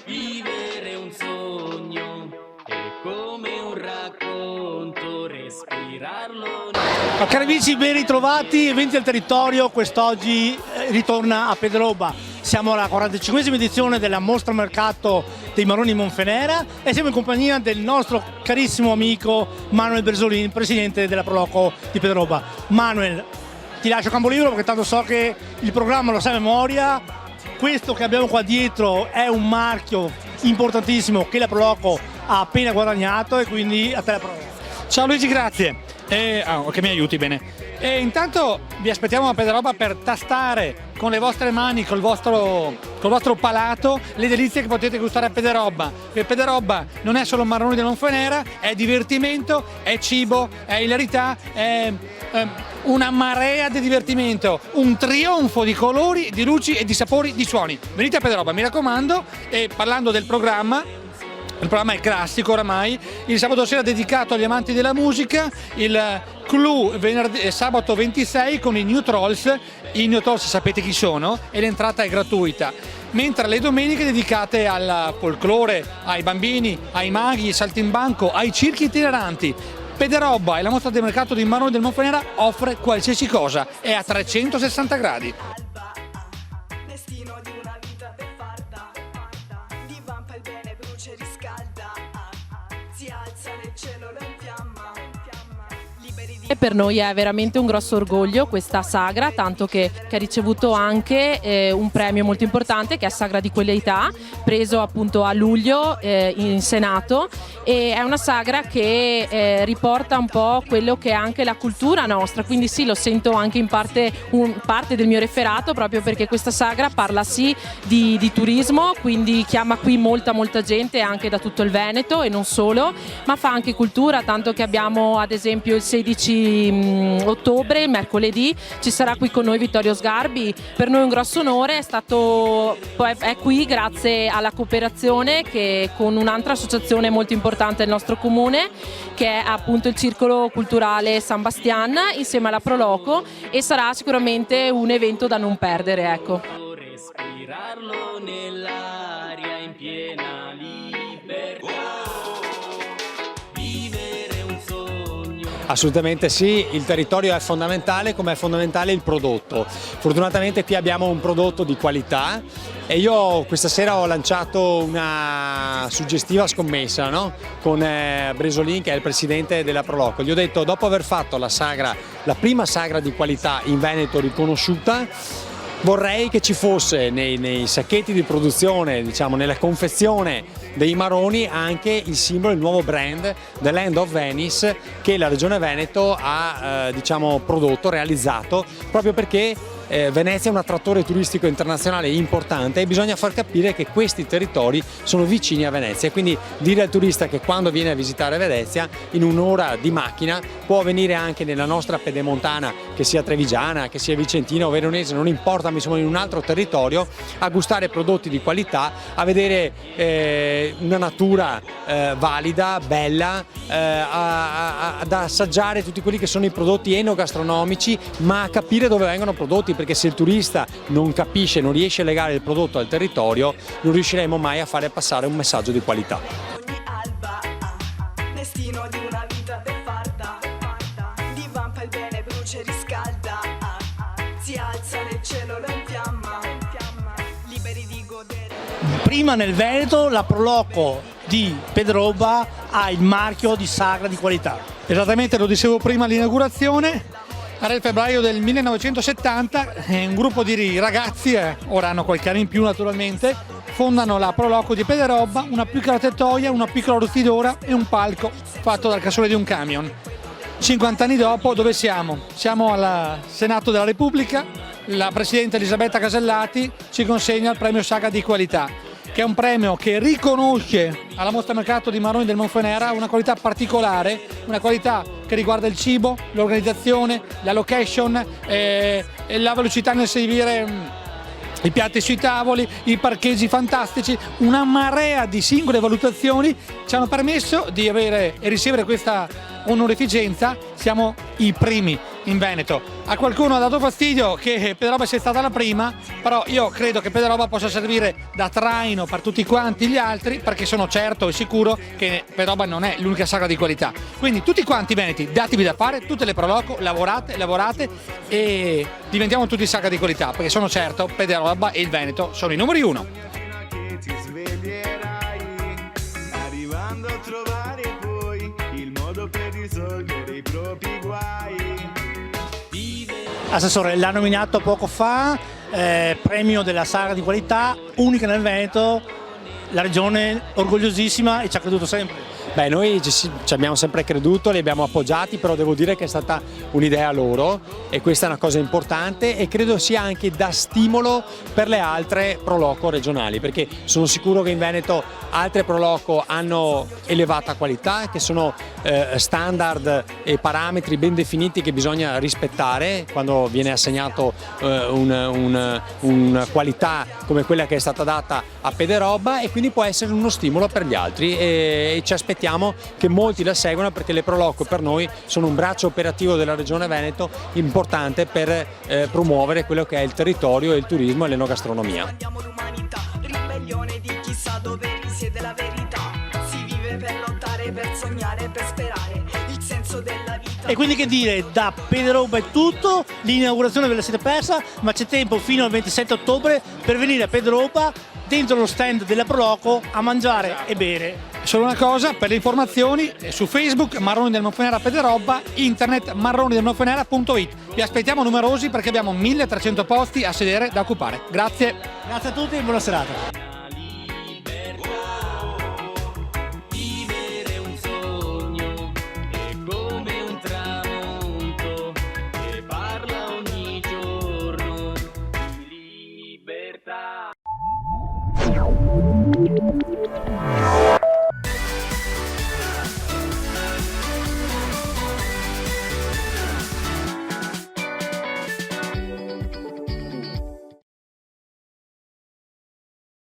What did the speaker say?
Vivere un sogno è come un racconto, respirarlo. Cari amici, ben ritrovati, eventi al territorio, quest'oggi ritorna a Pedroba. Siamo alla 45esima edizione della mostra mercato dei Maroni Monfenera e siamo in compagnia del nostro carissimo amico Manuel Bresolin, presidente della Proloco di Pedroba. Manuel, ti lascio campo libero perché tanto so che il programma lo sai a memoria. Questo che abbiamo qua dietro è un marchio importantissimo che la Proloco ha appena guadagnato e quindi a te la parola. Ciao Luigi, grazie. Che mi aiuti bene. E intanto vi aspettiamo a Pedroba per tastare con le vostre mani, col vostro palato, le delizie che potete gustare a Pedroba. Perché Pedroba non è solo Maroni del Monfenera, è divertimento, è cibo, è ilarità, è una marea di divertimento, un trionfo di colori, di luci e di sapori, di suoni. Venite a Pedroba, mi raccomando. E parlando del programma, il programma è classico oramai, il sabato sera dedicato agli amanti della musica, il clou sabato 26 con i New Trolls. I New Trolls sapete chi sono e l'entrata è gratuita, mentre le domeniche dedicate al folklore, ai bambini, ai maghi, ai saltimbanco, ai circhi itineranti. Pedroba e la mostra del mercato di Maroni del Monfenera offre qualsiasi cosa, è a 360 gradi. E per noi è veramente un grosso orgoglio questa sagra, tanto che ha ricevuto anche un premio molto importante che è Sagra di Qualità, preso appunto a luglio in Senato, e è una sagra che riporta un po' quello che è anche la cultura nostra, quindi sì, lo sento anche in parte del mio referato, proprio perché questa sagra parla sì di turismo, quindi chiama qui molta gente anche da tutto il Veneto e non solo, ma fa anche cultura, tanto che abbiamo ad esempio il 16 ottobre, mercoledì, ci sarà qui con noi Vittorio Sgarbi. Per noi è un grosso onore, è qui grazie alla cooperazione che con un'altra associazione molto importante del nostro comune, che è appunto il Circolo Culturale San Bastian, insieme alla Proloco, e sarà sicuramente un evento da non perdere, ecco. Respirarlo nell'aria in piena libertà. Assolutamente sì, il territorio è fondamentale, come è fondamentale il prodotto. Fortunatamente qui abbiamo un prodotto di qualità e io questa sera ho lanciato una suggestiva scommessa, no? Con Bresolin, che è il presidente della Proloco. Gli ho detto, dopo aver fatto la prima sagra di qualità in Veneto riconosciuta, vorrei che ci fosse nei sacchetti di produzione, diciamo nella confezione dei Maroni, anche il simbolo, il nuovo brand The Land of Venice, che la Regione Veneto ha prodotto, realizzato, proprio perché Venezia è un attrattore turistico internazionale importante e bisogna far capire che questi territori sono vicini a Venezia, quindi dire al turista che quando viene a visitare Venezia in un'ora di macchina può venire anche nella nostra pedemontana, che sia trevigiana, che sia vicentina o veronese, non importa, ma insomma in un altro territorio, a gustare prodotti di qualità, a vedere una natura valida, bella, ad assaggiare tutti quelli che sono i prodotti enogastronomici, ma a capire dove vengono prodotti, perché se il turista non capisce, non riesce a legare il prodotto al territorio, non riusciremo mai a fare passare un messaggio di qualità. Ogni alba ha destino di una vita beffarda, divampa il bene, brucia e riscalda, si alza nel cielo, lo infiamma, liberi di godere. Prima nel Veneto la Proloco di Pedroba ha il marchio di sagra di qualità. Esattamente, lo dicevo prima all'inaugurazione. Era il febbraio del 1970 e un gruppo di ragazzi, ora hanno qualche anno in più naturalmente, fondano la Proloco di Pedroba, una piccola tettoia, una piccola rostidora e un palco fatto dal cassone di un camion. 50 anni dopo dove siamo? Siamo al Senato della Repubblica, la Presidente Elisabetta Casellati ci consegna il premio Sagra di Qualità, che è un premio che riconosce alla mostra mercato di Maroni del Monfenera una qualità particolare, una qualità che riguarda il cibo, l'organizzazione, la location, la velocità nel servire i piatti sui tavoli, i parcheggi fantastici, una marea di singole valutazioni ci hanno permesso di avere e ricevere questa onorificenza. Siamo i primi in Veneto. A qualcuno ha dato fastidio che Pederoba sia stata la prima, però io credo che Pederoba possa servire da traino per tutti quanti gli altri, perché sono certo e sicuro che Pederoba non è l'unica sagra di qualità. Quindi tutti quanti veneti, datevi da fare, tutte le Proloco, lavorate e diventiamo tutti sagra di qualità, perché sono certo Pederoba e il Veneto sono i numeri uno. Che ti sveglierai, arrivando a trovare poi il modo per risolvere i propri guai. Assessore, l'ha nominato poco fa, premio della sagra di qualità, unica nel Veneto, la regione orgogliosissima e ci ha creduto sempre. Beh, noi ci abbiamo sempre creduto, li abbiamo appoggiati, però devo dire che è stata un'idea loro e questa è una cosa importante e credo sia anche da stimolo per le altre Proloco regionali, perché sono sicuro che in Veneto altre Proloco hanno elevata qualità, che sono standard e parametri ben definiti che bisogna rispettare quando viene assegnato una qualità come quella che è stata data a Pederoba, e quindi può essere uno stimolo per gli altri e ci aspettiamo che molti la seguano, perché le Proloco per noi sono un braccio operativo della regione Veneto importante per promuovere quello che è il territorio e il turismo e l'enogastronomia. Andiamo l'umanità, ribellione di chissà dove risiede la verità. Si vive per lottare, per sognare, per sperare il senso della vita. E quindi che dire, da Pederoba è tutto, l'inaugurazione ve la siete persa, ma c'è tempo fino al 27 ottobre per venire a Pederoba dentro lo stand della Proloco a mangiare e bere. Solo una cosa, per le informazioni su Facebook Marroni del Monfenera Pederoba, internet marronidelmonfenera.it. Vi aspettiamo numerosi perché abbiamo 1300 posti a sedere da occupare. Grazie. Grazie a tutti e buona serata. Vivere un sogno è come un tramonto che parla ogni giorno di libertà.